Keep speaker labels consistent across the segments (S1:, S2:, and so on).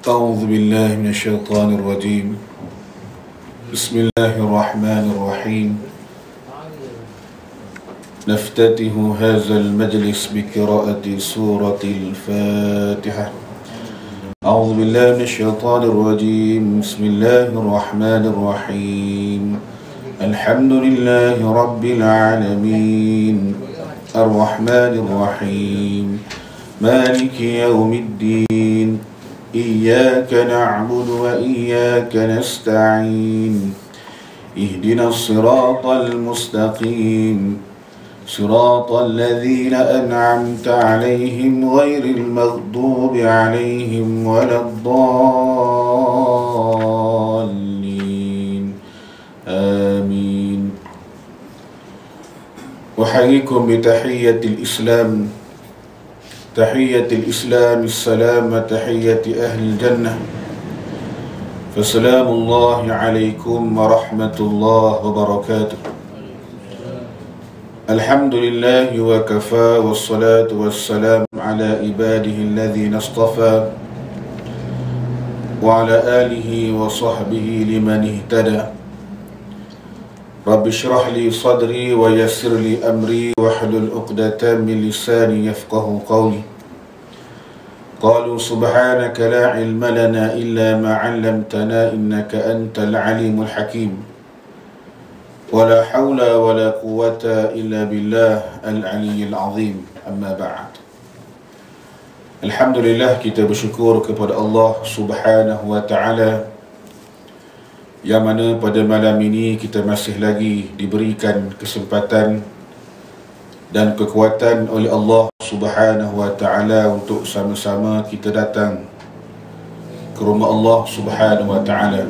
S1: أعوذ بالله من الشيطان الرجيم. بسم الله الرحمن الرحيم. نفتتح هذا المجلس بقراءة سورة الفاتحة. أعوذ بالله من الشيطان الرجيم. بسم الله الرحمن الرحيم. الحمد لله رب العالمين الرحمن الرحيم مالك يوم الدين إياك نعبد وإياك نستعين اهدنا الصراط المستقيم صراط الذين أنعمت عليهم غير المغضوب عليهم ولا الضالين آمين. أحييكم بتحية الإسلام، تحية الإسلام السلام، تحية أهل الجنة، فسلام الله عليكم ورحمة الله وبركاته. الحمد لله وكفى، والصلاة والسلام على عباده الذين اصطفى، وعلى آله وصحبه لمن اهتدى. رب اشرح لي صدري ويسر لي أمري واحلل عقدة من لساني يفقه قولي. قالوا سبحانك لا علم لنا إلا ما علمتنا إنك أنت العليم الحكيم. ولا حول ولا قوة إلا بالله العلي العظيم. أما بعد. Alhamdulillah, kita bersyukur kepada Allah Subhanahu wa ta'ala, yang mana pada malam ini kita masih lagi diberikan kesempatan dan kekuatan oleh Allah Subhanahu wa ta'ala untuk sama-sama kita datang ke rumah Allah Subhanahu wa ta'ala.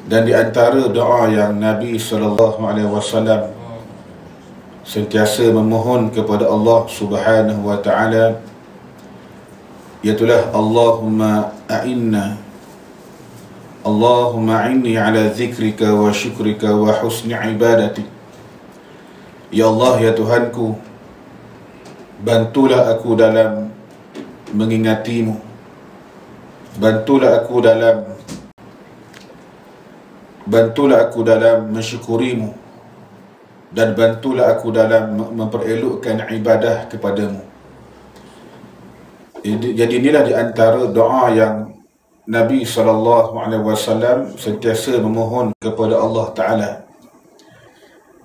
S1: Dan di antara doa yang Nabi SAW sentiasa memohon kepada Allah Subhanahu wa ta'ala, iaitulah Allahumma a'inni ala zikrika wa syukrika wa husni ibadatik. Ya Allah, ya Tuhanku, bantulah aku dalam mengingatimu, bantulah aku dalam mensyukurimu, dan bantulah aku dalam memperelokkan ibadah kepadamu. Jadi inilah di antara doa yang Nabi SAW sentiasa memohon kepada Allah Ta'ala,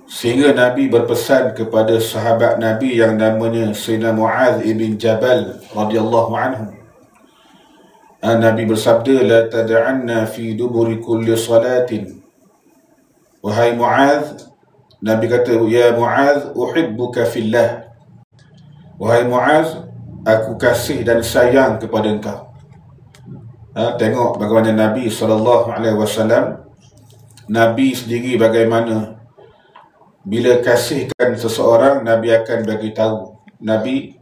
S1: sehingga Nabi berpesan kepada sahabat Nabi yang namanya Sayyidina Mu'adz ibn Jabal radhiyallahu anhu. Nabi bersabda, la tad'anna fi duburi kulli salatin. Wahai Mu'adz, Nabi kata, ya Mu'adz, uhibbuka fillah. Wahai Mu'adz, aku kasih dan sayang kepada engkau. Tengok bagaimana Nabi SAW, Nabi sendiri bagaimana bila kasihkan seseorang, Nabi akan bagi tahu Nabi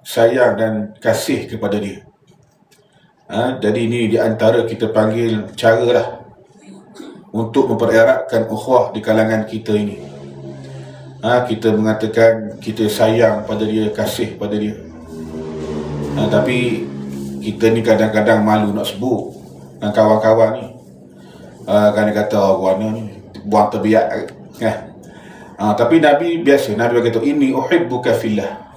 S1: sayang dan kasih kepada dia. Jadi ini di antara kita panggil caralah untuk mempereratkan ukhuwah di kalangan kita ini. Kita mengatakan kita sayang pada dia, kasih pada dia. Tapi kita ni kadang-kadang malu nak sebut dengan kawan-kawan ni. Kan dia kata, orang ni buang terbiak. Tapi Nabi biasa, Nabi kata, inni uhibbuka fillah.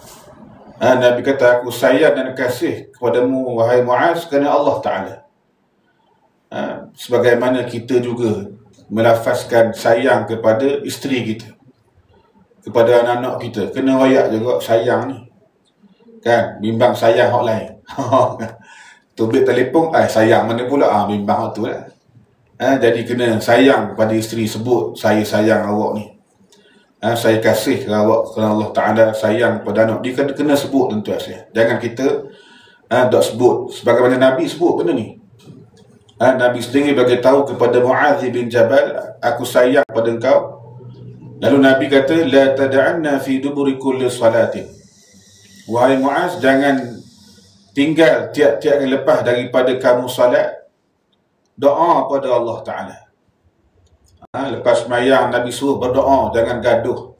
S1: Nabi kata, aku sayang dan kasih kepadamu wahai Mu'adz kerana Allah Ta'ala. Sebagaimana kita juga melafazkan sayang kepada isteri kita, kepada anak-anak kita, kena royak juga sayang ni. Kan, bimbang sayang hak lain. Tubik telefon, sayang mana pula? Bimbang hak tu lah. Jadi kena sayang pada isteri, sebut saya sayang awak ni. Saya kasih ke awak kerana Allah Ta'ala, sayang pada anak dia, kena sebut tentu saja. Jangan kita tak sebut sebagaimana Nabi sebut benda ni. Nabi sendiri bagi tahu kepada Mu'adz bin Jabal, aku sayang pada engkau. Lalu Nabi kata, la tad'anna fi duburi kulli salatin. Wahai Mu'adz, jangan tinggal tiap-tiap kali lepas daripada kamu salat, doa pada Allah Ta'ala. Lepas semayang Nabi suruh berdoa, jangan gaduh.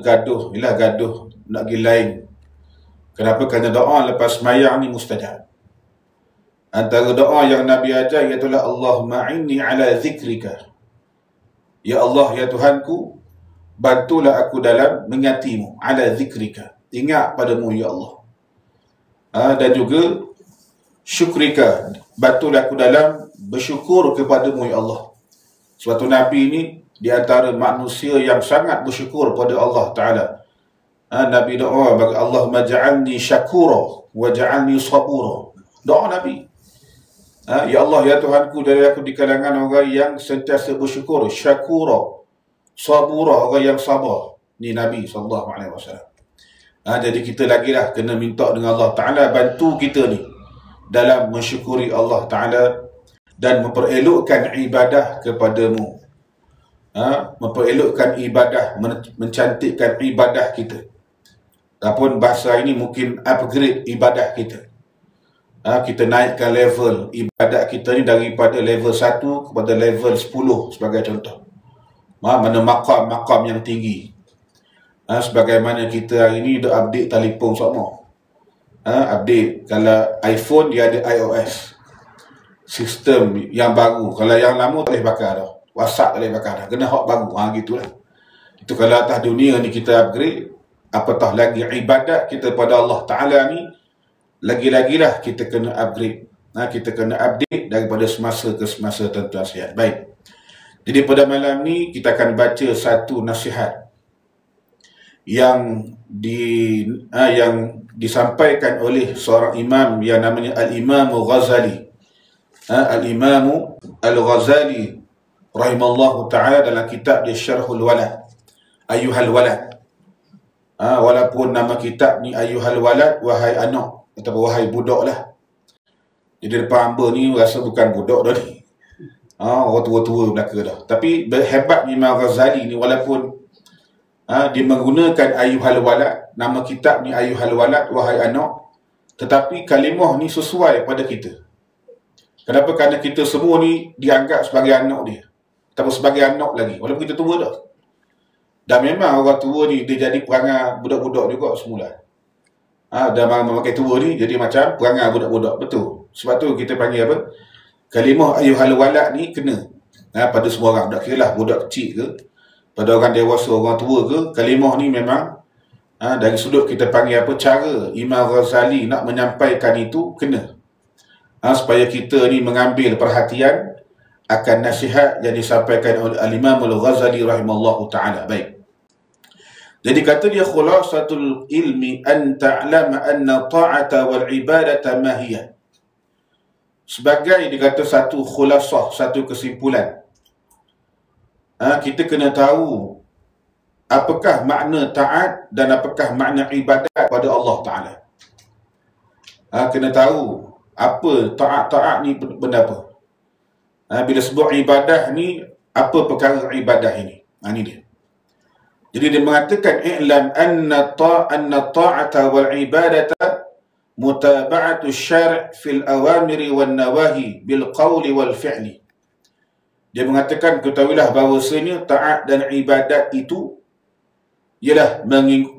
S1: Gaduh, ialah gaduh nak pergi lain. Kenapa? Kerana doa lepas sembahyang ni mustajab. Antara doa yang Nabi ajar ialah Allahumma inni ala zikrika. Ya Allah, ya Tuhanku, bantulah aku dalam mengingatimu. Ala zikrika. Ingat padamu, ya Allah. Dan juga syukrika. Bantulah aku dalam bersyukur kepadamu, ya Allah. Sebab tu Nabi ni di antara manusia yang sangat bersyukur pada Allah Ta'ala. Nabi doa bagi Allahumma ja'alni syakura wa ja'alni sabura. Doa Nabi. Ya Allah, ya Tuhanku, dari aku di kalangan orang yang sentiasa bersyukur, syakura, sabura, orang yang sabar. Ni Nabi SAW. Jadi kita lagi lah kena minta dengan Allah Ta'ala bantu kita ni dalam mensyukuri Allah Ta'ala dan memperelokkan ibadah kepadamu. Memperelokkan ibadah, mencantikkan ibadah kita. Ataupun bahasa ini mungkin upgrade ibadah kita. Kita naikkan level ibadat kita ni daripada level 1 kepada level 10 sebagai contoh. Mana makam yang tinggi. Sebagaimana kita hari ni dah update telefon semua. Update. Kalau iPhone dia ada iOS. Sistem yang baru. Kalau yang lama tak boleh pakai dah. WhatsApp tak boleh pakai dah. Kena hak baru. Gitulah. Itu kalau atas dunia ni kita upgrade. Apatah lagi ibadat kita pada Allah Ta'ala ni. Lagi-lagilah kita kena upgrade. Kita kena update daripada semasa ke semasa, tuan-tuan sekalian. Baik. Jadi pada malam ni kita akan baca satu nasihat yang disampaikan oleh seorang imam yang namanya Al-Imam Ghazali. Al-Imam Al-Ghazali rahimallahu ta'ala dalam kitab dia Syarhul Walad. Ayyuhal Walad. Walaupun nama kitab ni Ayyuhal Walad, wahai anak atau wahai budak lah. Jadi depan hamba ni rasa bukan budak dah ni. Orang tua-tua belaka dah. Tapi hebat Imam Ghazali ni, walaupun dia menggunakan Ayyuhal Walad, nama kitab ni Ayyuhal Walad, wahai anak, tetapi kalimah ni sesuai pada kita. Kenapa? Kerana kita semua ni dianggap sebagai anak dia, atau sebagai anak lagi, walaupun kita tua dah. Dan memang orang tua ni dia jadi perangai budak-budak juga semula. Dan memakai tua ni jadi macam perangai budak-budak. Betul. Sebab tu kita panggil apa? Kalimah Ayyuhal Walad ni kena pada semua orang. Tak kira lah budak kecil ke, pada orang dewasa, orang tua ke, kalimah ni memang dari sudut kita panggil apa, cara Imam Ghazali nak menyampaikan itu kena. Supaya kita ni mengambil perhatian akan nasihat yang disampaikan oleh Al-Imam Al-Ghazali rahimallahu ta'ala. Baik. Jadi kata dia, khulasatul ilmi an ta'lama anna ta'ata wal ibadata mahiyah. Sebagai dikata satu khulasah, satu kesimpulan. Kita kena tahu apakah makna taat dan apakah makna ibadat pada Allah Ta'ala. Kena tahu apa taat ni benda apa. Bila sebut ibadah ni, apa perkara ibadah ini. Ini dia. Jadi dia mengatakan i'lam anna ta'ata wal ibadata mutaba'atu syar' fil awamiri wan nawahi bil qawli wal fi'li. Dia mengatakan ketahuilah bahawasanya taat dan ibadat itu ialah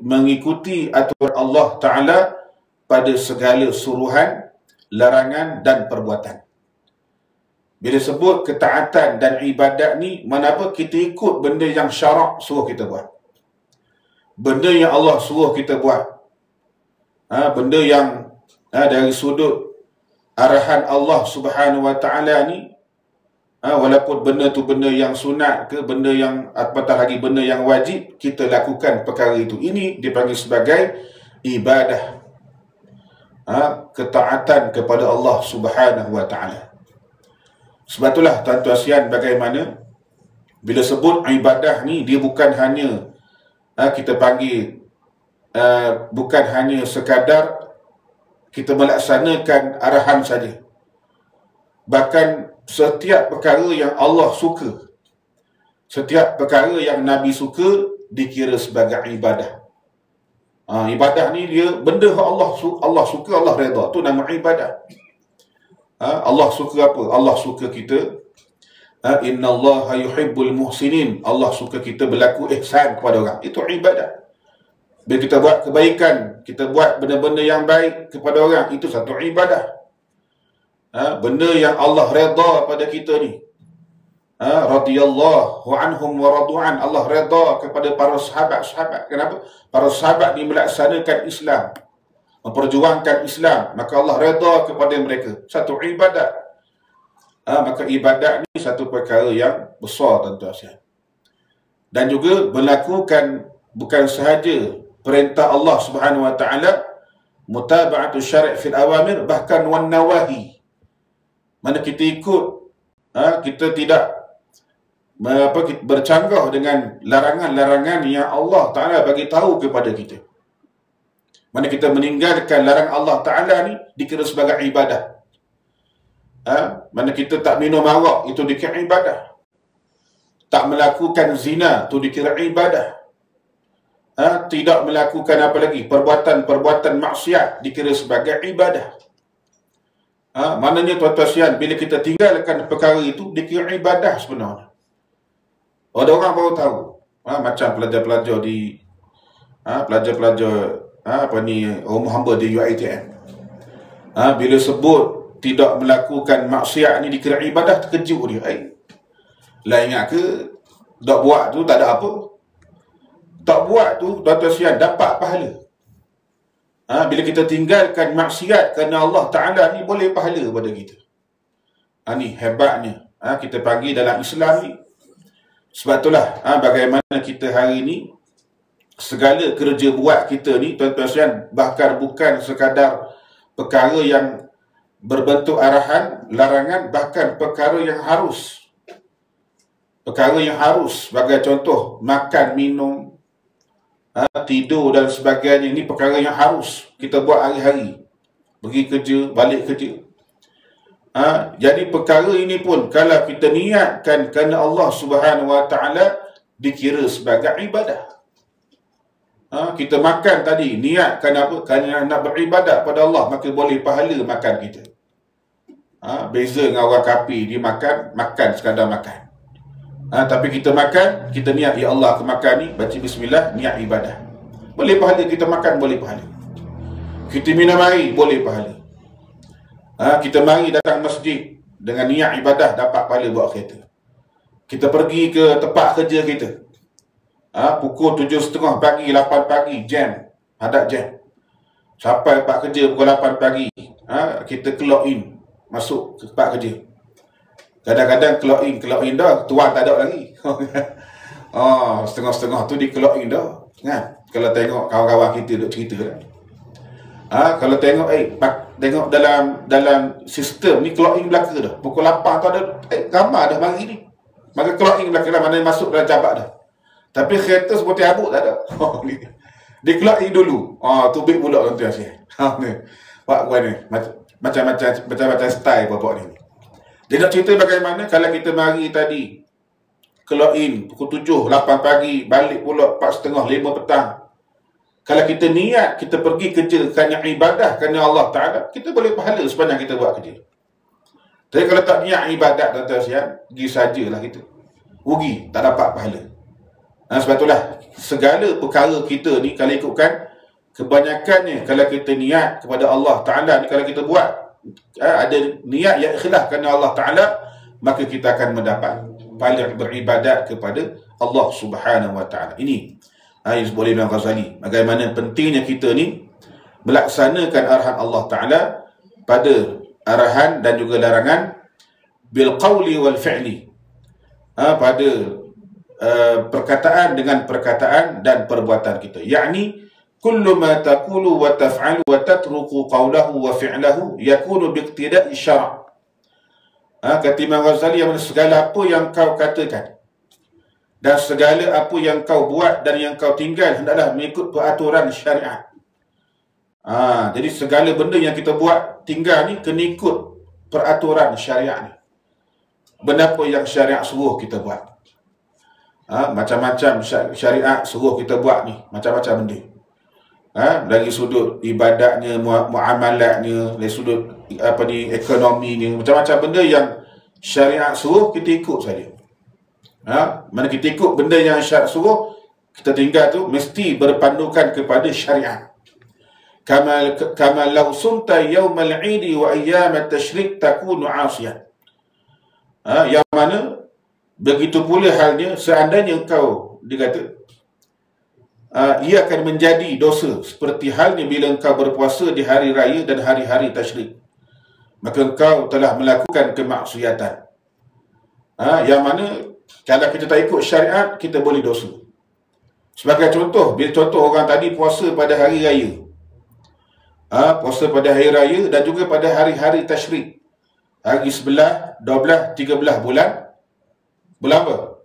S1: mengikuti aturan Allah Ta'ala pada segala suruhan, larangan dan perbuatan. Bila sebut ketaatan dan ibadat ni, mana apa kita ikut benda yang syarak suruh kita buat. Benda yang Allah suruh kita buat. Benda yang dari sudut arahan Allah Subhanahu Wa Ta'ala ni, walaupun benda tu benda yang sunat ke, benda yang apatah lagi benda yang wajib, kita lakukan perkara itu. Ini dipanggil sebagai ibadah. Ketaatan kepada Allah Subhanahu Wa Ta'ala. Sebab itulah tuan-tuan sekalian, bagaimana bila sebut ibadah ni, dia bukan hanya kita panggil bukan hanya sekadar kita melaksanakan arahan saja. Bahkan setiap perkara yang Allah suka, setiap perkara yang Nabi suka, dikira sebagai ibadah. Ibadah ni dia benda Allah suka, Allah redha. Tu nama ibadah. Allah suka apa? Allah suka kita innallaha yuhibbul muhsinin. Allah suka kita berlaku ihsan kepada orang. Itu ibadah. Bila kita buat kebaikan, kita buat benda-benda yang baik kepada orang, itu satu ibadah. Benda yang Allah redha pada kita ni. Radiyallahu anhum wa radu'an. Allah redha kepada para sahabat-sahabat. Kenapa? Para sahabat ni melaksanakan Islam, memperjuangkan Islam, maka Allah redha kepada mereka. Satu ibadat. Maka ibadat ni satu perkara yang besar, tuan-tuan. Dan juga melakukan bukan sahaja perintah Allah Subhanahu wa taala, mutaba'atu syari' fil awamir, bahkan wan nawahi. Mana kita ikut, kita tidak bercanggah dengan larangan-larangan yang Allah Taala bagi tahu kepada kita. Mana kita meninggalkan larangan Allah Taala ni dikira sebagai ibadah. Mana kita tak minum arak, itu dikira ibadah. Tak melakukan zina, itu dikira ibadah. Tidak melakukan apa lagi, perbuatan-perbuatan maksiat dikira sebagai ibadah. Maknanya tuan-tuan, bila kita tinggalkan perkara itu dikira ibadah sebenarnya. Ada orang baru tahu, macam pelajar-pelajar di rumah hamba di UiTM. Bila sebut tidak melakukan maksiat ni dikira ibadah, terkejut dia. Lah ingat ke tak buat tu tak ada apa? Tak buat tu tuan-tuan dapat pahala. Bila kita tinggalkan maksiat kerana Allah Ta'ala ni, boleh pahala pada kita. Ni hebatnya. Kita panggil dalam Islam ni. Sebab itulah bagaimana kita hari ni, segala kerja buat kita ni, tuan-tuan, bahkan bukan sekadar perkara yang berbentuk arahan, larangan, bahkan perkara yang harus. Perkara yang harus, sebagai contoh, makan, minum, tidur dan sebagainya, ini perkara yang harus kita buat hari-hari. Pergi kerja, balik kerja. Jadi perkara ini pun kalau kita niatkan kerana Allah Subhanahu wa taala, dikira sebagai ibadah. Kita makan tadi, niatkan apa? Kerana nak beribadat pada Allah, maka boleh pahala makan kita. Beza dengan orang kafir, dia makan sekadar makan. Tapi kita makan, kita niat, ya Allah aku makan ni, baca bismillah, niat ibadah. Boleh pahala. Kita makan, boleh pahala. Kita minum air, boleh pahala. Kita mari datang masjid dengan niat ibadah, dapat pahala buat kereta. Kita pergi ke tempat kerja kita, pukul 7.30 pagi, 8 pagi, jam, hadap jam. Sampai tempat kerja pukul 8 pagi, kita clock in, masuk ke tempat kerja. Kadang-kadang clock in dah, tuan tak ada lagi. Setengah-setengah tu di clock in dah. Kalau tengok kawan-kawan kita duk cerita dah. Kalau tengok tengok dalam sistem ni, clock in belaka dah. Pukul 8 tu ada gambar dah mari ni. Maka clock in belaka dah, mana masuk dalam jabat dah. Tapi kereta seperti habuk tak ada. Dia clock in dulu. Tu big pula tuan-tuan saya. Pak buat ni macam-macam style bapak ni. Dia nak cerita bagaimana kalau kita mari tadi clock in pukul 7, 8 pagi, balik pula 4.30, 5 petang. Kalau kita niat, kita pergi kerja kerana ibadah, kerana Allah Ta'ala, kita boleh pahala sepanjang kita buat kerja. Tapi kalau tak niat ibadat, tuan-tuan, pergi sajalah kita. Rugi, tak dapat pahala. Sebab itulah, segala perkara kita ni, kalau ikutkan, kebanyakannya, kalau kita niat kepada Allah Ta'ala ni, kalau kita buat, ada niat yang ikhlas kerana Allah Ta'ala, maka kita akan mendapat pahala beribadat kepada Allah Subhanahu wa Ta'ala. Ini disebut oleh Imam Ghazali, bagaimana pentingnya kita ni melaksanakan arahan Allah Ta'ala pada arahan dan juga larangan bil qawli wal fi'li, pada perkataan dengan perkataan dan perbuatan kita. Yakni kullu ma taqulu wa taf'alu wa tatruku qawlahu wa fi'lahu yakunu biqtida'i syara'. Kata Imam Ghazali, yang segala apa yang kau katakan dan segala apa yang kau buat dan yang kau tinggal hendaklah mengikut peraturan syariat. Jadi segala benda yang kita buat, tinggal ni, kena ikut peraturan syariat ni. Benda apa yang syariat suruh kita buat. Macam-macam syariat suruh kita buat ni, macam-macam benda. Dari sudut ibadatnya, muamalatnya, dari sudut ekonominya, macam-macam benda yang syariat suruh, kita ikut saja. Mana kita ikut benda yang syariat suruh, kita tinggal tu mesti berpandukan kepada syariat. Kama law sumta yawmal 'idi wa ayyam at-tashrik takunu 'asiyan. Yang mana begitu pula halnya seandainya engkau dikata ia akan menjadi dosa seperti halnya bila engkau berpuasa di hari raya dan hari-hari tasyrik, maka engkau telah melakukan kemaksiatan. Yang mana kalau kita tak ikut syariat, kita boleh dosa. Sebagai contoh, bila contoh orang tadi puasa pada hari raya, puasa pada hari raya dan juga pada hari-hari tasyrik, hari 11, 12, 13 bulan apa?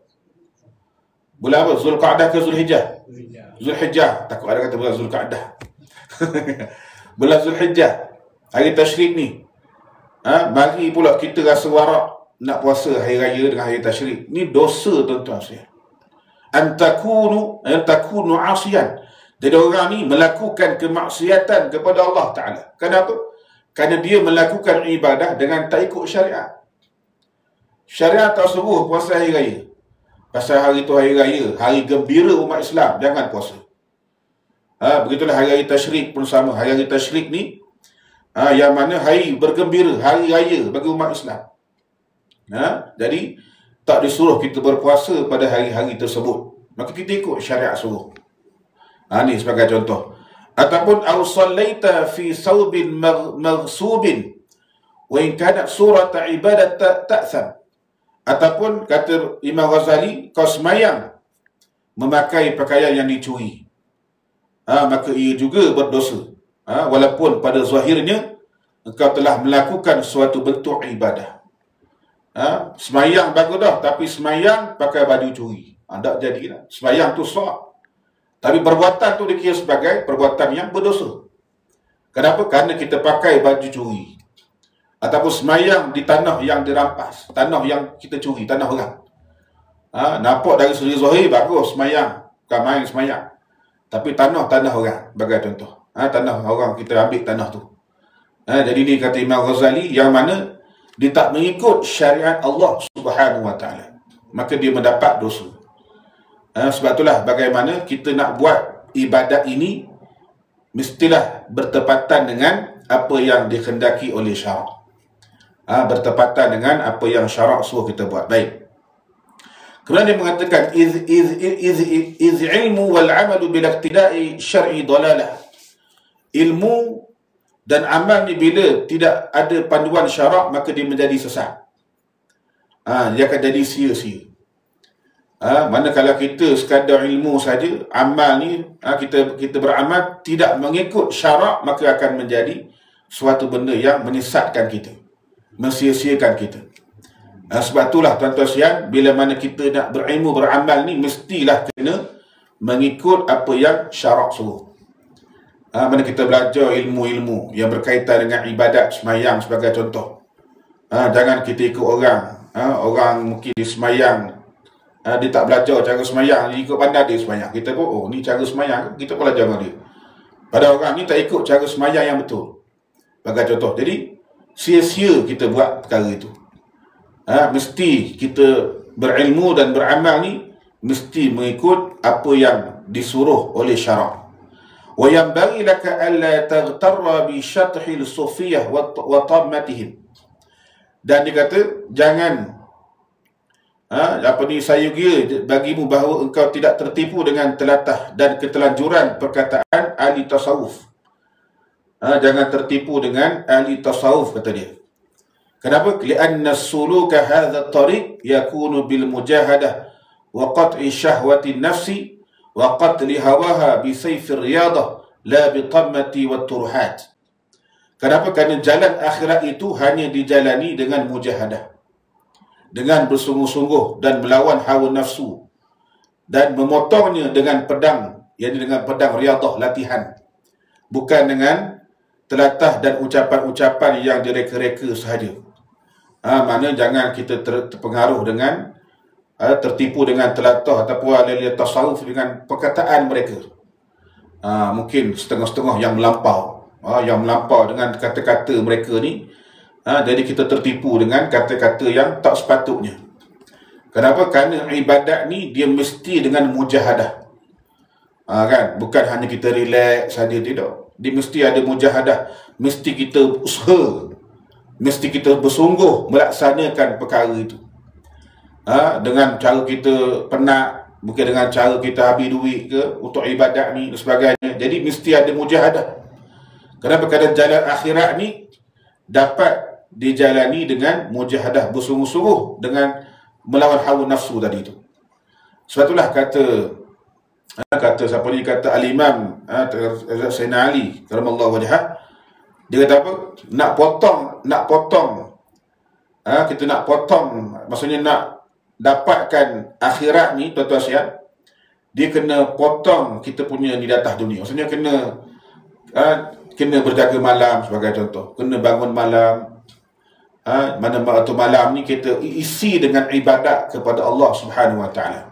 S1: Bulan apa? Zulqa'dah ke Zulhijjah? Zulhijjah. Takut ada kata bulan Zulqa'dah. Bulan Zulhijjah, hari tasyrik ni. Mari pula kita rasa warak nak puasa hari raya dengan hari tasyrik. Ni dosa, tuan-tuan sekalian. Antakunu 'asiyan. Jadi orang ni melakukan kemaksiatan kepada Allah Ta'ala. Kenapa? Kerana dia melakukan ibadah dengan tak ikut syariat. Syariat tak suruh puasa hari raya. Pasal hari tu hari raya, hari gembira umat Islam, jangan puasa. Begitulah hari-hari tasyrik pun sama. Hari-hari tasyrik ni yang mana hari bergembira, hari raya bagi umat Islam. Jadi tak disuruh kita berpuasa pada hari-hari tersebut. Maka kita ikut syariat suruh. Ni sebagai contoh. Ataupun aw sallaita fi thawbin maghsubin wa in kanat surata ibadat ta'tham. Ataupun kata Imam Ghazali, kau semayang memakai pakaian yang dicuri, maka ia juga berdosa, walaupun pada zahirnya engkau telah melakukan suatu bentuk ibadah. Semayang bagus dah, tapi semayang pakai baju curi, tak jadilah. Semayang tu sah, tapi perbuatan tu dikira sebagai perbuatan yang berdosa. Kenapa? Kerana kita pakai baju curi. Ataupun semayang di tanah yang dirampas, tanah yang kita curi, tanah orang. Nampak dari segi zahir bagus semayang, bukan main semayang. Tapi tanah orang, bagi contoh. Tanah orang, kita ambil tanah tu. Jadi ni kata Imam Ghazali, yang mana dia tak mengikut syariat Allah Subhanahu Wa Taala, maka dia mendapat dosa. Sebab itulah bagaimana kita nak buat ibadat ini, mestilah bertepatan dengan apa yang dikehendaki oleh syarak. Bertepatan dengan apa yang syarak suruh kita buat. Baik. Kemudian dia mengatakan iz ilmu wal amalu bil iqtida'i syar'i dalalah. Ilmu dan amal ni bila tidak ada panduan syarak, maka dia menjadi sesat. Dia akan jadi sia-sia. Manakala kita sekadar ilmu saja, amal ni kita beramal tidak mengikut syarak, maka akan menjadi suatu benda yang menyesatkan kita, mensia-siakan kita. Sebab itulah tuan-tuan sekalian, bila mana kita nak berilmu, beramal ni mestilah kena mengikut apa yang syarak suruh. Mana kita belajar ilmu-ilmu yang berkaitan dengan ibadat semayang sebagai contoh. Jangan kita ikut orang. Orang mungkin semayang, dia tak belajar cara semayang, dia ikut pandai dia semayang. Kita pun, ni cara semayang, kita pun belajar dengan dia. Pada orang ni tak ikut cara semayang yang betul, sebagai contoh. Jadi sia-sia kita buat perkara itu. Mesti kita berilmu dan beramal ni mesti mengikut apa yang disuruh oleh syarak. Wa yanbaghi laka alla taghtarra bi syathil sufiyah wa tammatihim. Dan dia kata, jangan sayugira bagimu bahawa engkau tidak tertipu dengan telatah dan ketelanjuran perkataan ahli tasawuf. Jangan tertipu dengan ahli tasawuf, kata dia. Kenapa? Lianna suluka hadha tariq yakunu bil mujahadah wa qat'i syahwati nafsi wa qatli hawaha bi sayfir riyadah la bi tammati wa turhat. Kenapa? Kerana jalan akhirat itu hanya dijalani dengan mujahadah, dengan bersungguh-sungguh dan melawan hawa nafsu, dan memotongnya dengan pedang, yakni dengan pedang riyadah, latihan, bukan dengan telatah dan ucapan-ucapan yang direka-reka sahaja. Mana jangan kita terpengaruh dengan tertipu dengan telatah ataupun ahli tasawuf dengan perkataan mereka. Mungkin setengah-setengah yang melampau, dengan kata-kata mereka ni. Jadi kita tertipu dengan kata-kata yang tak sepatutnya. Kenapa? Kerana ibadat ni dia mesti dengan mujahadah, Kan? Bukan hanya kita relax saja, tidak. Dia mesti ada mujahadah, mesti kita usaha, mesti kita bersungguh melaksanakan perkara itu. Dengan cara kita penat, bukan dengan cara kita habis duit ke untuk ibadat ni dan sebagainya. Jadi mesti ada mujahadah. Kenapa? Kerana jalan akhirat ni dapat dijalani dengan mujahadah, bersungguh-sungguh dengan melawan hawa nafsu tadi itu. Sebab itulah kata siapa ni, kata Al-Imam Sayyidina Ali karamallahu wajhah, dia kata apa? Nak potong kita nak potong, maksudnya nak dapatkan akhirat ni, tuan-tuan sekalian, dia kena potong kita punya ni di atas dunia. Maksudnya kena berjaga malam sebagai contoh, kena bangun malam. Mana waktu malam ni kita isi dengan ibadat kepada Allah Subhanahu Wa Taala.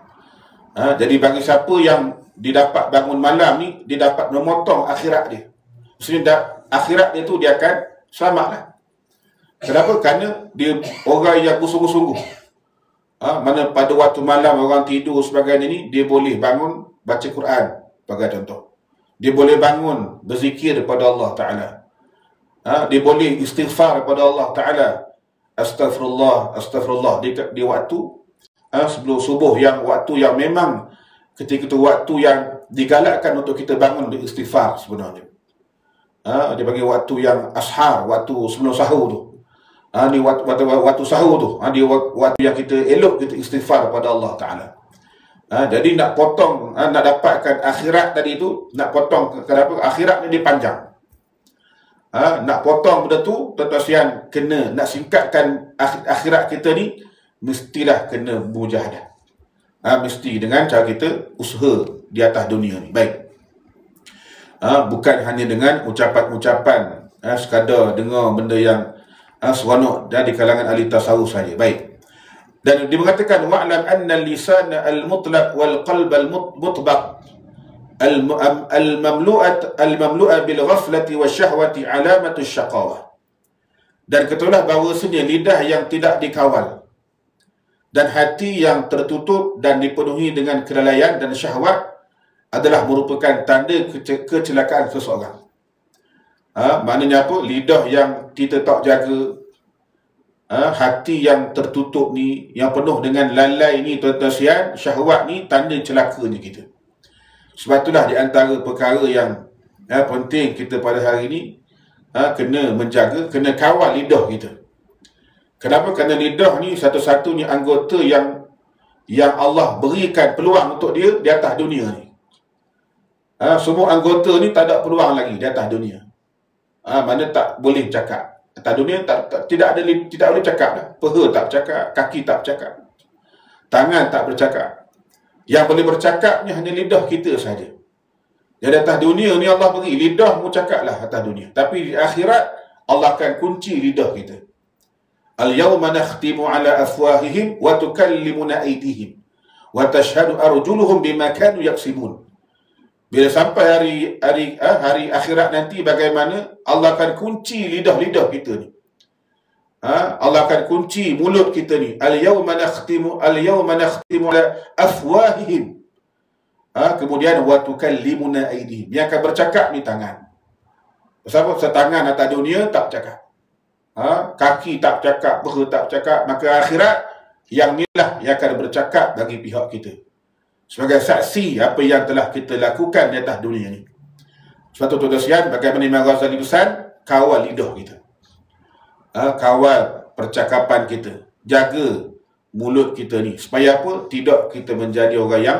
S1: Jadi bagi siapa yang didapat bangun malam ni, dia dapat memotong akhirat dia. Maksudnya akhirat dia tu dia akan selamatlah. Kenapa? Kerana dia orang yang bersungguh-sungguh. Mana pada waktu malam orang tidur sebagainya ni, dia boleh bangun baca Quran sebagai contoh. Dia boleh bangun berzikir kepada Allah Ta'ala. Dia boleh istighfar kepada Allah Ta'ala. Astaghfirullah, astaghfirullah. Di waktu sebelum subuh, yang waktu yang memang ketika itu waktu yang digalakkan untuk kita bangun untuk istighfar sebenarnya. Dia bagi waktu yang ashar, waktu sebelum sahur tu. Ni waktu sahur tu. Dia waktu yang kita elok kita istighfar kepada Allah Ta'ala. Jadi nak potong, nak dapatkan akhirat tadi tu, nak potong, kenapa? Akhirat ni dia panjang. Nak potong benda tu, tuan-tuan sekalian, kena nak singkatkan akhirat kita ni, mestilah kena mujahadah. Mesti dengan cara kita usaha di atas dunia ni. Baik. Bukan hanya dengan ucapan-ucapan, sekadar dengar benda yang seronok dan di kalangan ahli tasawuf saja. Baik. Dan dia mengatakan wa'lam anna al-lisan al-mutlaq wal qalb al-mutbaq al-mamlu'a bil ghaflati wasyahwati alamatu syaqawah. Dan ketahuilah bahawasanya lidah yang tidak dikawal dan hati yang tertutup dan dipenuhi dengan kelalaian dan syahwat adalah merupakan tanda kecelakaan seseorang. Maknanya apa? Lidah yang kita tak jaga, hati yang tertutup ni, yang penuh dengan lalai ni, tuan-tuan sekalian, syahwat ni, tanda celakanya kita. Sebab itulah di antara perkara yang penting kita pada hari ni, kena menjaga, kena kawal lidah kita. Kenapa? Kerana lidah ni satu-satunya anggota yang Allah berikan peluang untuk dia di atas dunia ni. Semua anggota ni tak ada peluang lagi di atas dunia. Mana tak boleh cakap. Atas dunia tidak boleh cakap dah. Peha tak bercakap, kaki tak bercakap, tangan tak bercakap. Yang boleh bercakapnya hanya lidah kita saja. Jadi atas dunia ni Allah beri lidah, mu cakaplah atas dunia. Tapi di akhirat Allah akan kunci lidah kita. Al-yawma nakhtimu ala afwahihim wa tukallimuna aydihim wa tashhadu arjuluhum bima kanu yaksibun. Bila sampai hari akhirat nanti, bagaimana Allah akan kunci lidah-lidah kita ni. Allah akan kunci mulut kita ni. Al-yawma nakhtimu ala afwahihim. Kemudian wa tukallimuna aydihim. Yang akan bercakap ni tangan. Sebab tangan atas dunia tak bercakap. Kaki tak bercakap, peha tak bercakap. Maka akhirat yang inilah yang akan bercakap bagi pihak kita, sebagai saksi apa yang telah kita lakukan di atas dunia ni. Sebab tu tuan-tuan sekalian, bagaimana Imam Ghazali pesan, kawal lidah kita. Kawal percakapan kita. Jaga mulut kita ni. Supaya apa? Tidak kita menjadi orang yang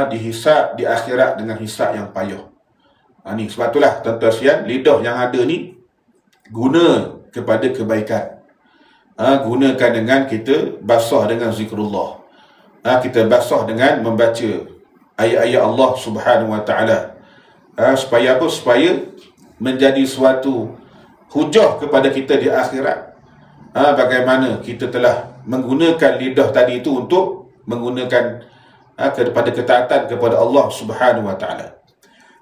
S1: dihisap di akhirat dengan hisap yang payah. Ni sebab itulah tuan-tuan sekalian, lidah yang ada ni guna kepada kebaikan. Gunakan dengan kita basah dengan zikrullah. Kita basah dengan membaca ayat-ayat Allah Subhanahu Wa Taala. Supaya apa? Supaya menjadi suatu hujah kepada kita di akhirat. Bagaimana kita telah menggunakan lidah tadi itu untuk menggunakan kepada ketaatan kepada Allah Subhanahu Wa Taala.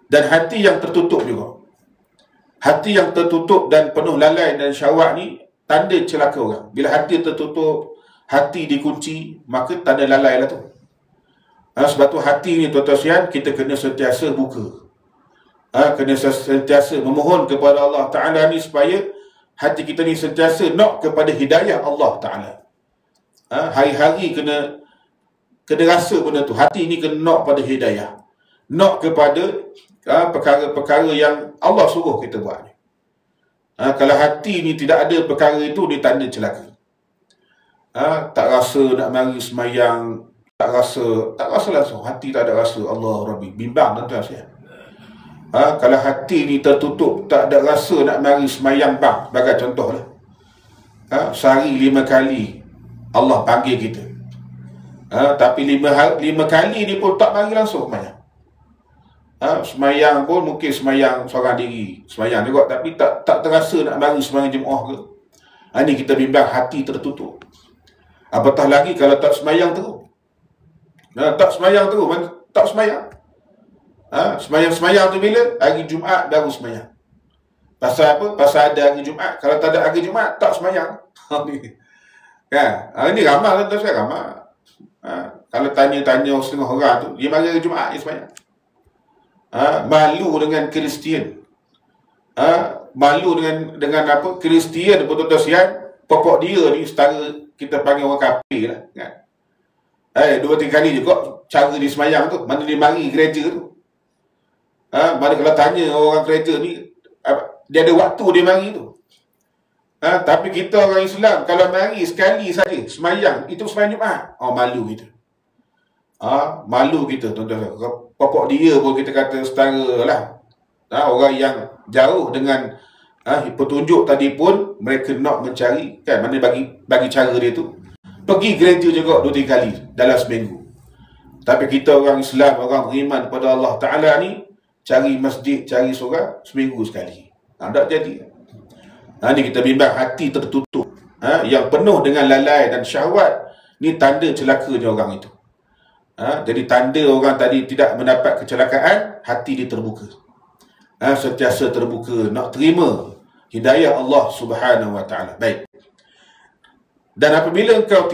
S1: Dan hati yang tertutup juga. Hati yang tertutup dan penuh lalai dan syahwat ni tanda celaka orang. Bila hati tertutup, hati dikunci, maka tanda lalai lah tu. Sebab tu hati ni tuan-tuan sekalian, kita kena sentiasa buka. Kena sentiasa memohon kepada Allah Ta'ala ni supaya hati kita ni sentiasa nak kepada hidayah Allah Ta'ala. Hari-hari kena rasa benda tu. Hati ni kena nak pada hidayah, nak kepada perkara-perkara yang Allah suruh kita buat. Kalau hati ni tidak ada perkara itu, dia tanda celaka. Tak rasa nak mari semayang, tak rasa langsung, hati tak ada rasa, Allah Rabbi, bimbang tuan-tuan sekalian. Kalau hati ni tertutup, tak ada rasa nak mari semayang bang, sebagai contoh lah. Sehari 5 kali Allah panggil kita, tapi 5 kali ni pun tak mari langsung semayang. Semayang pun mungkin semayang seorang diri, semayang juga, tapi tak terasa nak mari semayang jemaah ke. Ini kita bimbang, hati tertutup. Apatah lagi kalau tak semayang terus. Tak semayang terus, tak semayang. Semayang tu bila? Hari Jumaat baru semayang. Pasal apa? Pasal ada hari Jumaat. Kalau tak ada hari Jumaat, tak semayang. Ini ramai tuan-tuan sekalian, ramai. Kalau tanya-tanya setengah orang tu, dia mari hari Jumaat, dia semayang. Malu dengan Kristian. Malu dengan apa? Kristian, betul-betul sian. Pokok dia ni setara kita panggil orang kafir lah, kan? 2-3 kali juga cara dia semayang tu. Mana dia mari gereja tu. Mana kalau tanya orang gereja ni, dia ada waktu dia mari tu. Tapi kita orang Islam, kalau mari sekali saja semayang, itu semayang Jumaat, malu kita. Malu kita, tuan-tuan. Pokok dia pun kita kata setara lah. Orang yang jauh dengan petunjuk tadi pun, mereka nak mencari, kan, mana bagi cara dia tu. Pergi gereja juga 2-3 kali dalam seminggu. Tapi kita orang Islam, orang beriman kepada Allah Ta'ala ni, cari masjid, cari surau seminggu sekali. Tak jadi. Ni kita bimbang, hati tertutup, yang penuh dengan lalai dan syahwat. Ni tanda celakanya orang itu. Jadi tanda orang tadi tidak mendapat kecelakaan, hati dia terbuka. Sentiasa terbuka, nak terima hidayah Allah Subhanahu Wa Ta'ala. Baik. Dan apabila engkau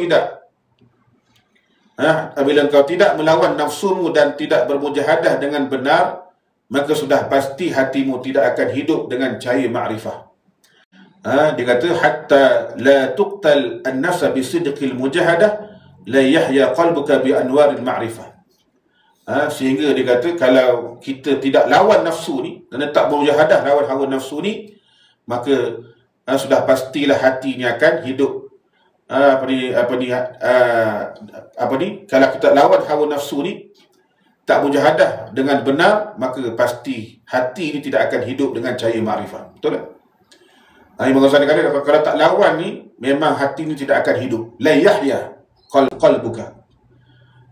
S1: tidak melawan nafsumu dan tidak bermujahadah dengan benar, maka sudah pasti hatimu tidak akan hidup dengan cahaya ma'rifah. Dia kata, hatta la tuqtal an-nafsa bi sidqil mujahadah la yahya qalbuka bi anwaril ma'rifah. Sehingga dia kata, kalau kita tidak lawan nafsu ni, dan tak bermujahadah lawan hawa nafsu ni, maka sudah pastilah hati ni akan hidup. Kalau kita lawan hawa nafsu ni, tak mujahadah dengan benar, maka pasti hati ni tidak akan hidup dengan cahaya ma'rifah. Betul tak? Imam Ghazali kata, kalau tak lawan ni, memang hati ni tidak akan hidup. La yahya qalbuka.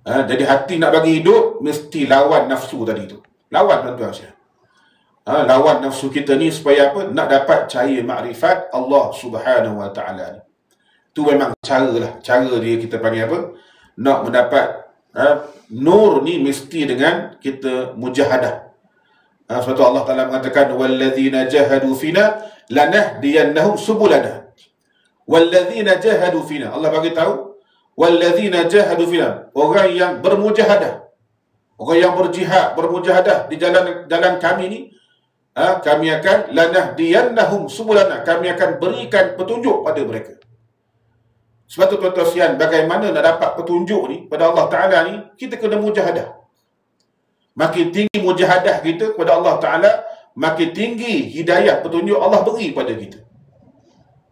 S1: Jadi hati nak bagi hidup, mesti lawan nafsu tadi tu. Lawan, tuan-tuan sekalian. Lawan nafsu kita ni supaya apa? Nak dapat cahaya ma'rifat Allah Subhanahu Wa Ta'ala ni. Tu memang cara dia, kita panggil apa? Nak mendapat nur ni mesti dengan kita mujahadah. Sebab tu Allah Ta'ala mengatakan, walladzina jahadu fina lanahdiyannahum subulana. Walladzina jahadu fina, Allah bagi tahu, walladzina jahadu fina, orang yang bermujahadah, orang yang berjihad, bermujahadah di jalan kami ni, kami akan lanahdiyannahum subulana, kami akan berikan petunjuk pada mereka. Sebab tu tuan-tuan sekalian, bagaimana nak dapat petunjuk ni pada Allah Ta'ala ni, kita kena mujahadah. Makin tinggi mujahadah kita kepada Allah Ta'ala, makin tinggi hidayah petunjuk Allah beri pada kita.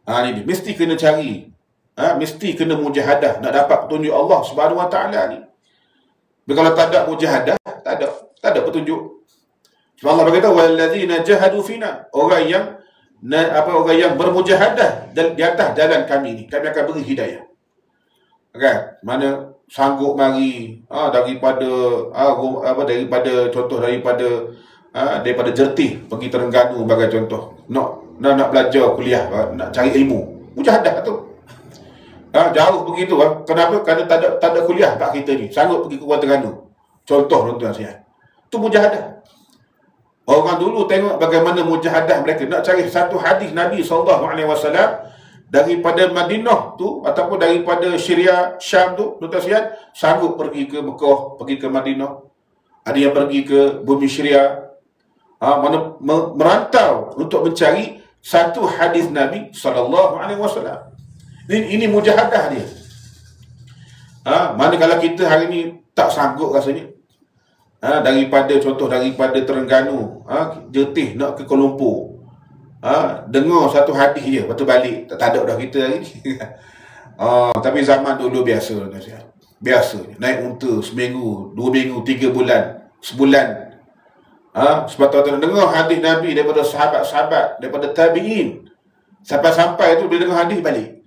S1: Ini mesti kena cari, mesti kena mujahadah nak dapat petunjuk Allah Subhanahu Wa Ta'ala ni. Kalau tak ada mujahadah, tak ada petunjuk. Sebab Allah berkata, walladzina jahadu fina, orang yang bermujahadah di atas jalan kami ni, kami akan beri hidayah. Kan? Mana sanggup mari daripada Jertih pergi Terengganu sebagai contoh, nak belajar kuliah, nak cari ilmu, mujahadah tu. Jauh begitu. Kenapa? Kerana tak ada kuliah kat kita ni, sanggup pergi ke Terengganu. Contoh, tuan-tuan sekalian, tu mujahadah. Orang dulu tengok bagaimana mujahadah mereka nak cari satu hadis Nabi SAW daripada Madinah tu ataupun daripada Syria, Syam tu, tuan-tuan sekalian, sanggup pergi ke Mekah, pergi ke Madinah. Ada yang pergi ke bumi Syria, merantau untuk mencari satu hadis Nabi SAW. Ini mujahadah dia. Mana kalau kita hari ni tak sanggup rasanya, daripada Terengganu, jetih nak ke Kuala Lumpur, dengar satu hadis je, lepas tu balik, tak ada dah kita hari ni. Tapi zaman dulu biasa, biasa naik unta seminggu, 2 minggu, 3 bulan, sebulan. Sebab tuan-tuan dengar hadis Nabi daripada sahabat-sahabat, daripada tabi'in, sampai-sampai tu dia dengar hadis balik.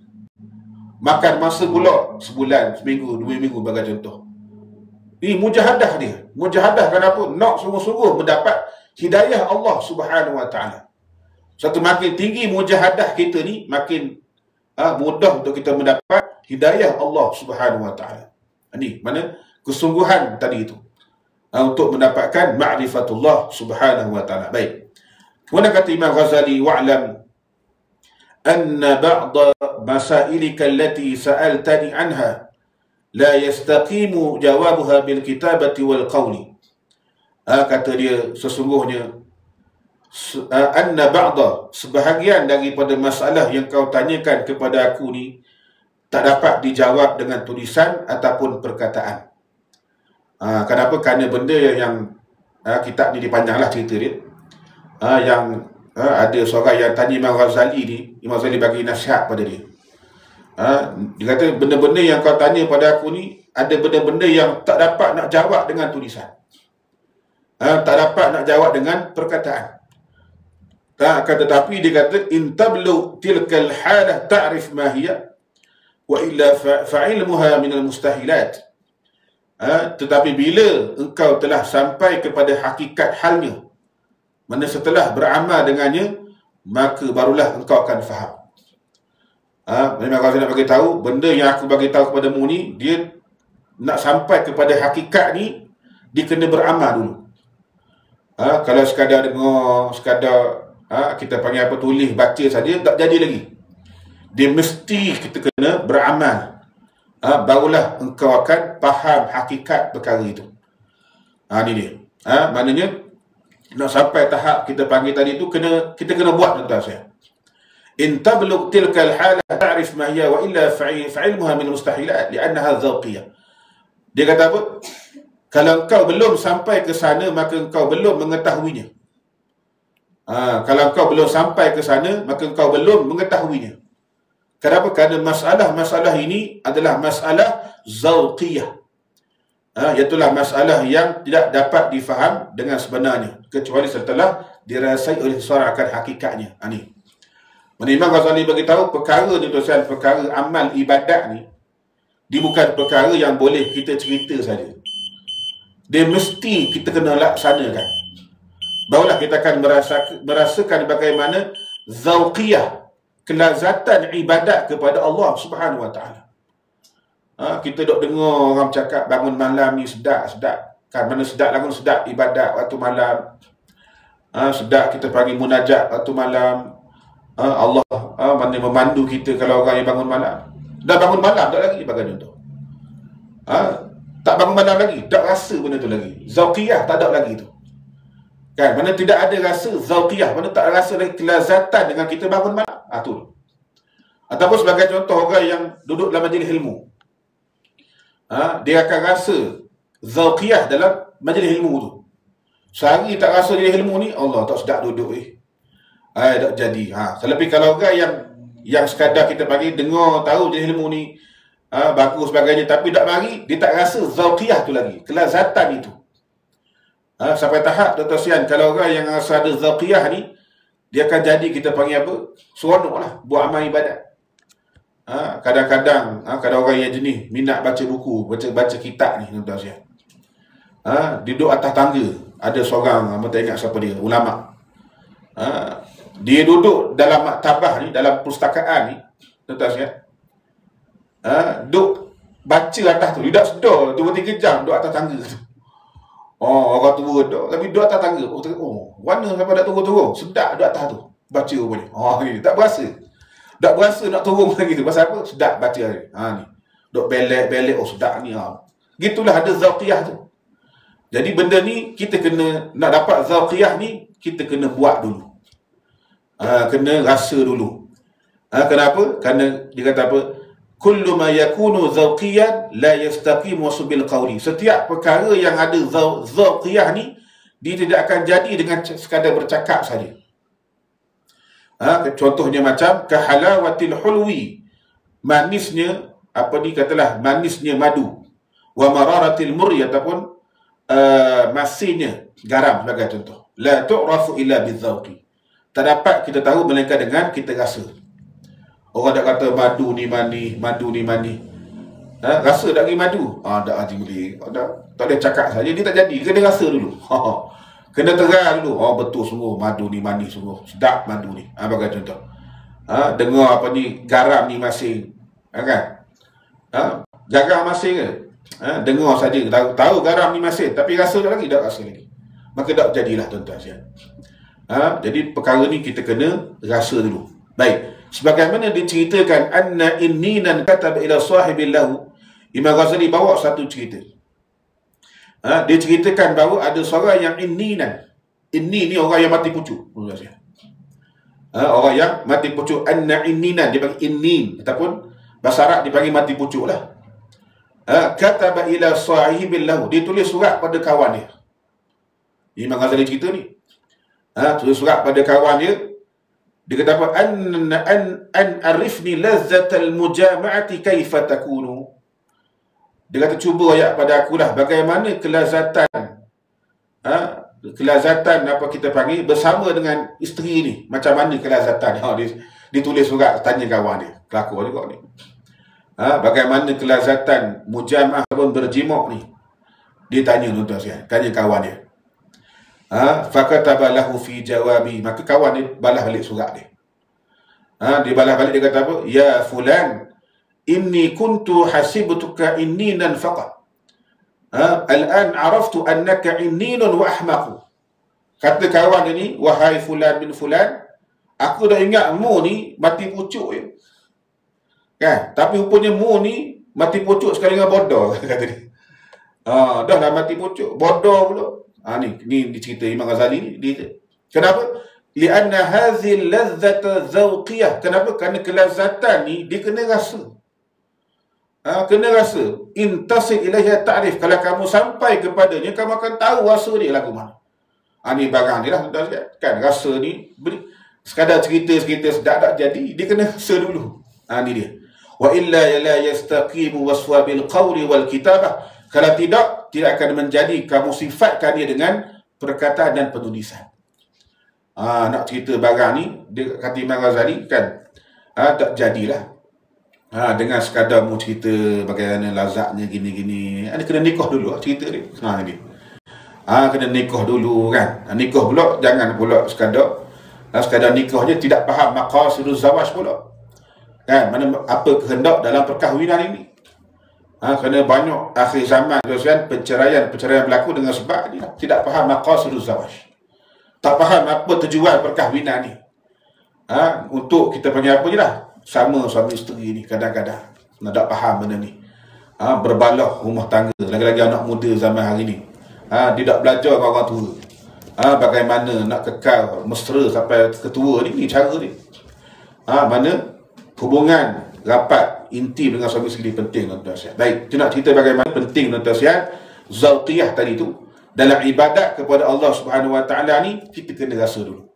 S1: Makan masa pula sebulan, seminggu, 2 minggu bagi contoh. Ini mujahadah dia. Mujahadah kenapa? Nak sungguh-sungguh mendapat hidayah Allah Subhanahu Wa Taala. Satu makin tinggi mujahadah kita ni, makin mudah untuk kita mendapat hidayah Allah Subhanahu Wa Taala. Ini mana kesungguhan tadi itu, untuk mendapatkan ma'rifatullah Subhanahu Wa Taala. Baik. Kemudian kata Imam Ghazali, wa'lam anna ba'da masailika allati sa'altani anha la yastaqimu jawabuha bil kitabati wal qawli. Kata dia, sesungguhnya anna ba'da, sebahagian daripada masalah yang kau tanyakan kepada aku ni tak dapat dijawab dengan tulisan ataupun perkataan. Kenapa? Kerana benda yang kitab ni dipanjanglah cerita dia. Yang ada seorang yang tanya Imam Ghazali ni, Imam Ghazali bagi nasihat pada dia. Dia kata, benda-benda yang kau tanya pada aku ni, ada benda-benda yang tak dapat nak jawab dengan tulisan, tak dapat nak jawab dengan perkataan. Tetapi dia kata, in tablu tilkal halah ta'rif ma hiya wa illa fa'ilmuha minal mustahilat. Tetapi bila engkau telah sampai kepada hakikat halnya, mana setelah beramal dengannya, maka barulah engkau akan faham. Memang kalau saya nak bagi tahu, benda yang aku bagi tahu kepadamu ni, dia nak sampai kepada hakikat ni, dia kena beramal dulu. Kalau sekadar dengar, sekadar kita panggil apa, tulis, baca saja, tak jadi lagi. Dia mesti kita kena beramal. Barulah engkau akan faham hakikat perkara itu. Ini dia. Maknanya nak sampai tahap kita panggil tadi tu, kita kena buat, tuan-tuan saya. In tablugh tilka al-halah ta'rif ma hiya wa illa fa'ilmuha min mustahilat li'annaha dzauqiyah. Dia kata apa? Kalau engkau belum sampai ke sana, maka engkau belum mengetahuinya. Kalau engkau belum sampai ke sana, maka engkau belum mengetahuinya. Kenapa? Kerana masalah-masalah ini adalah masalah zauqiyah. Iaitulah masalah yang tidak dapat difaham dengan sebenarnya, kecuali setelah dirasai oleh seseorang akan hakikatnya. Ini. Imam Ghazali beritahu, perkara ni tuan-tuan, perkara amal ibadat ni, dia bukan perkara yang boleh kita cerita saja. Dia mesti kita kena laksanakan. Barulah kita akan merasakan bagaimana zauqiyah, kelazatan ibadat kepada Allah Subhanahu Wa Taala. Kita duk dengar orang cakap bangun malam ni sedap kan, mana sedap lagu, sedap ibadat waktu malam, sedap kita panggil munajat waktu malam. Allah mana memandu kita kalau orang yang bangun malam. Dah bangun malam tak lagi bagi contoh. Tak bangun malam lagi, tak rasa benda tu lagi. Zauqiyah tak ada lagi tu. Kan, mana tidak ada rasa zauqiyah, mana tak rasa lagi kelazatan dengan kita bangun malam. Tu. Ataupun sebagai contoh, orang yang duduk dalam majlis ilmu, dia akan rasa zauqiyah dalam majlis ilmu tu. Sehari tak rasa majlis ilmu ni, Allah tak sedap duduk tak jadi. Selebih kalau orang yang sekadar kita bagi dengar tahu majlis ilmu ni bagus sebagainya, tapi tak mari, dia tak rasa zauqiyah tu lagi, kelazatan itu. Sampai tahap tuan-tuan sekalian, kalau orang yang rasa ada zauqiyah ni, dia akan jadi kita panggil apa, seronok lah buat amal ibadat. Kadang-kadang kadang orang yang jenis minat baca buku, baca kitab ni, tuan-tuan sekalian, duduk atas tangga, ada seorang, tak ingat siapa dia, ulama, dia duduk dalam maktabah ni, dalam perpustakaan ni, tuan-tuan sekalian, duduk baca atas tu, dia tak sedar 2-3 jam duduk atas tangga tu. Orang tua duduk, tapi duduk atas tangga. Mana sampai dah turun-turun, sedap duduk atas tu, baca rupanya. Tak berasa. Tak berasa nak turun lagi tu. Pasal apa? Sedap baca ni. Ni. Dok belek-belek, oh sedap ni. Gitulah ada zauqiyah tu. Jadi benda ni kita kena, nak dapat zauqiyah ni, kita kena buat dulu. Kena rasa dulu. Kenapa? Kerana dia kata apa? Kullu ma yakunu zauqiyan la yastaqim bil qawli. Setiap perkara yang ada zauqiyah ni, dia tidak akan jadi dengan sekadar bercakap saja. Contohnya macam kahalawatil hulwi, manisnya apa ni katalah manisnya madu, wa mararatil murri ataupun masinnya garam sebagai contoh. La tu'rafu illa bidzauqi. Tak dapat kita tahu melainkan dengan kita rasa. Orang dah kata madu ni mani, madu ni mani. Rasa tak pergi madu? Tak haji boleh. Tak boleh cakap saja, dia tak jadi. Kena rasa dulu. Kena terang dulu. Betul sungguh madu ni mani sungguh. Sedap madu ni. Bagi contoh. Dengar apa ni garam ni masing. Kan? Garam masing ke? Dengar saja. Tahu garam ni masing. Tapi rasa tak lagi? Tak rasa lagi. Maka tak jadilah tuan-tuan sekalian. Jadi perkara ni kita kena rasa dulu. Baik. Sebagaimana diceritakan anna inninan kataba ila sahibil lahu, Imam Ghazali bawa satu cerita. Dia ceritakan bahawa ada seorang yang inninan. Inni ni orang yang mati pucuk. Orang yang mati pucuk. Anna inninan dia panggil innin, ataupun bahasa Arab dipanggil mati pucuk lah. Kataba ila sahibil lahu, dia tulis surat pada kawan dia. Imam Ghazali cerita ni. Tulis surat pada kawan dia. Dia kata apa? An arifni lazzatal mujama'ati kaifa takunu. Dia kata cuba ayat pada akulah bagaimana kelazatan kelazatan apa kita panggil bersama dengan isteri ni. Macam mana kelazatan? Dia tulis surat tanya kawan dia. Kelakor juga ni. Bagaimana kelazatan mujama'ah pun berjimuk ni. Dia tanya tuan-tuan sekalian, tanya kawan dia. Fakataba lahu fi jawabi, maka kawan dia balas balik surat dia. Dia balas balik, dia kata apa? Ya fulan, inni kuntu hasibtuka inninan faqat. Al-an araftu annaka inninun wa ahmaqu. Kata kawan dia ni, wahai fulan bin fulan, aku dah ingat mu ni mati pucuk je. Kan? Tapi rupanya mu ni mati pucuk sekali dengan bodoh, kata dia. Dah lah mati pucuk, bodoh pula. Ni cerita Imam Ghazali ni. Kenapa? Lianna hazil lazzata zawqiyah. Kenapa? Kerana kelazatan ni dia kena rasa. Kena rasa. Intasil ilaiha ta'rif. Kalau kamu sampai kepadanya, kamu akan tahu rasa dia lagu mana. Ni barang dia lah. Kan rasa ni sekadar cerita-cerita sedap tak jadi. Dia kena rasa dulu. Ni dia. Wa illa la yastaqimu waswa bil qawli wal kitabah. Kalau tidak akan menjadi kamu sifatkan dia dengan perkataan dan penulisan. Nak cerita barang ni, dia kata Imam Ghazali kan, tak jadilah. Dengan sekadar mu cerita bagaimana lazatnya gini-gini. Kena nikah dulu cerita dia. Ni. Kena nikah dulu kan. Nikah pula, jangan pula sekadar nikahnya tidak faham maqasiduz zawaj pula. Kan, mana apa kehendak dalam perkahwinan ini. Kerana banyak akhir zaman perceraian berlaku dengan sebab dia tidak faham maqasiduz zawaj. Tak faham apa tujuan perkahwinan ni. Untuk kita panggil apa je lah, sama suami isteri ni kadang-kadang tak faham benda ni. Berbalah rumah tangga, lagi-lagi anak muda zaman hari ni. Dia tak belajar dengan orang tua. Bagaimana nak kekal mesra sampai ketua ni cara dia. Mana hubungan rapat intim dengan suami isteri penting, tuan-tuan sekalian. Baik, kita nak cerita bagaimana penting, tuan-tuan sekalian, zauqiyah tadi tu dalam ibadat kepada Allah Subhanahu Wa Taala ni. Kita kena rasa dulu.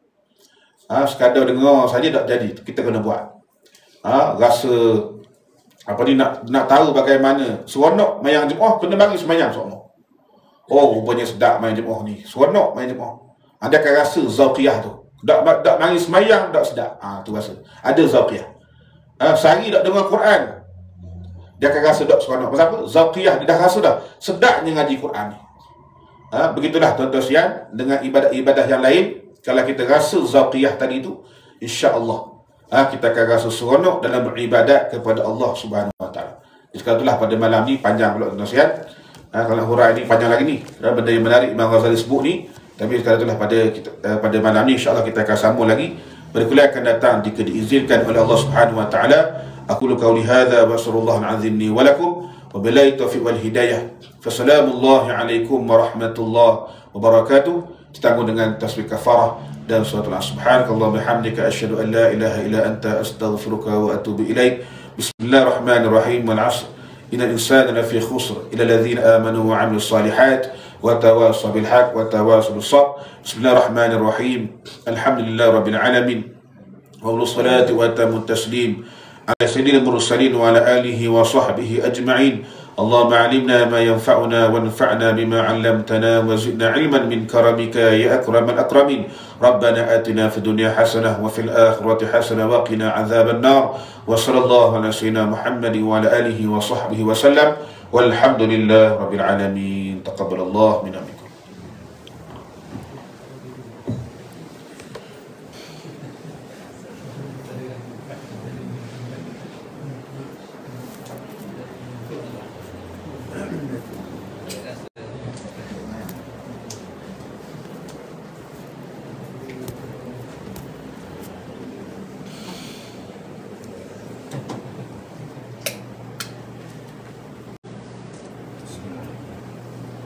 S1: Sekadar dengar saja tak jadi, kita kena buat. Rasa apa ni, nak tahu bagaimana seronok mayang jemaah, kena bagi semayang seronok. Rupanya sedap main jemaah ni, seronok main jemaah. Anda akan rasa zauqiyah tu. Tak mari semayang tak sedap. Tu rasa ada zauqiyah. Sehari tak dengar Quran, dia akan rasa tak seronok. Pasal apa? Zauqiyah, dia dah rasa dah sedapnya ngaji Quran ni. Begitulah tuan-tuan sekalian dengan ibadah-ibadah yang lain. Kalau kita rasa zauqiyah tadi tu, insya-Allah kita akan rasa seronok dalam beribadat kepada Allah Subhanahu Wa Taala. Sekatulah pada malam ni panjang pula tuan-tuan sekalian. Kalau hurai ni panjang lagi ni. Benda yang menarik Imam Ghazali sebut ni. Tapi sekatulah pada malam ni insya-Allah kita akan sambung lagi pada kuliah akan datang jika diizinkan oleh Allah Subhanahu wa taala. Aqulu qawli hadza wa sallallahu alazim li wa lakum wa billahi taufiq wal hidayah. Fassalamualaikum alaikum warahmatullahi wabarakatuh. Ditanggung dengan tasbih kafarah dan suratul subhanakallah bihamdika asyhadu an la ilaha illa anta astaghfiruka wa atubu ilaik. Bismillahirrahmanirrahim. Wal 'ashr innal insana lafi khusr illa alladhina amanu wa 'amilus salihat wa tawassaw bil haqq wa tawassaw bis sabr. Bismillahirrahmanirrahim. Alhamdulillahirabbil alamin. Wa salatu wa tamu taslim ala sayyidil mursalin wa ala alihi wa sahbihi ajma'in. اللهم علمنا ما ينفعنا وانفعنا بما علمتنا وزدنا علما من كرمك يا أكرم الأكرمين. ربنا آتنا في الدنيا حسنة وفي الآخرة حسنة وقنا عذاب النار. وصلى الله على سيدنا محمد وعلى آله وصحبه وسلم والحمد لله رب العالمين. تقبل الله منا.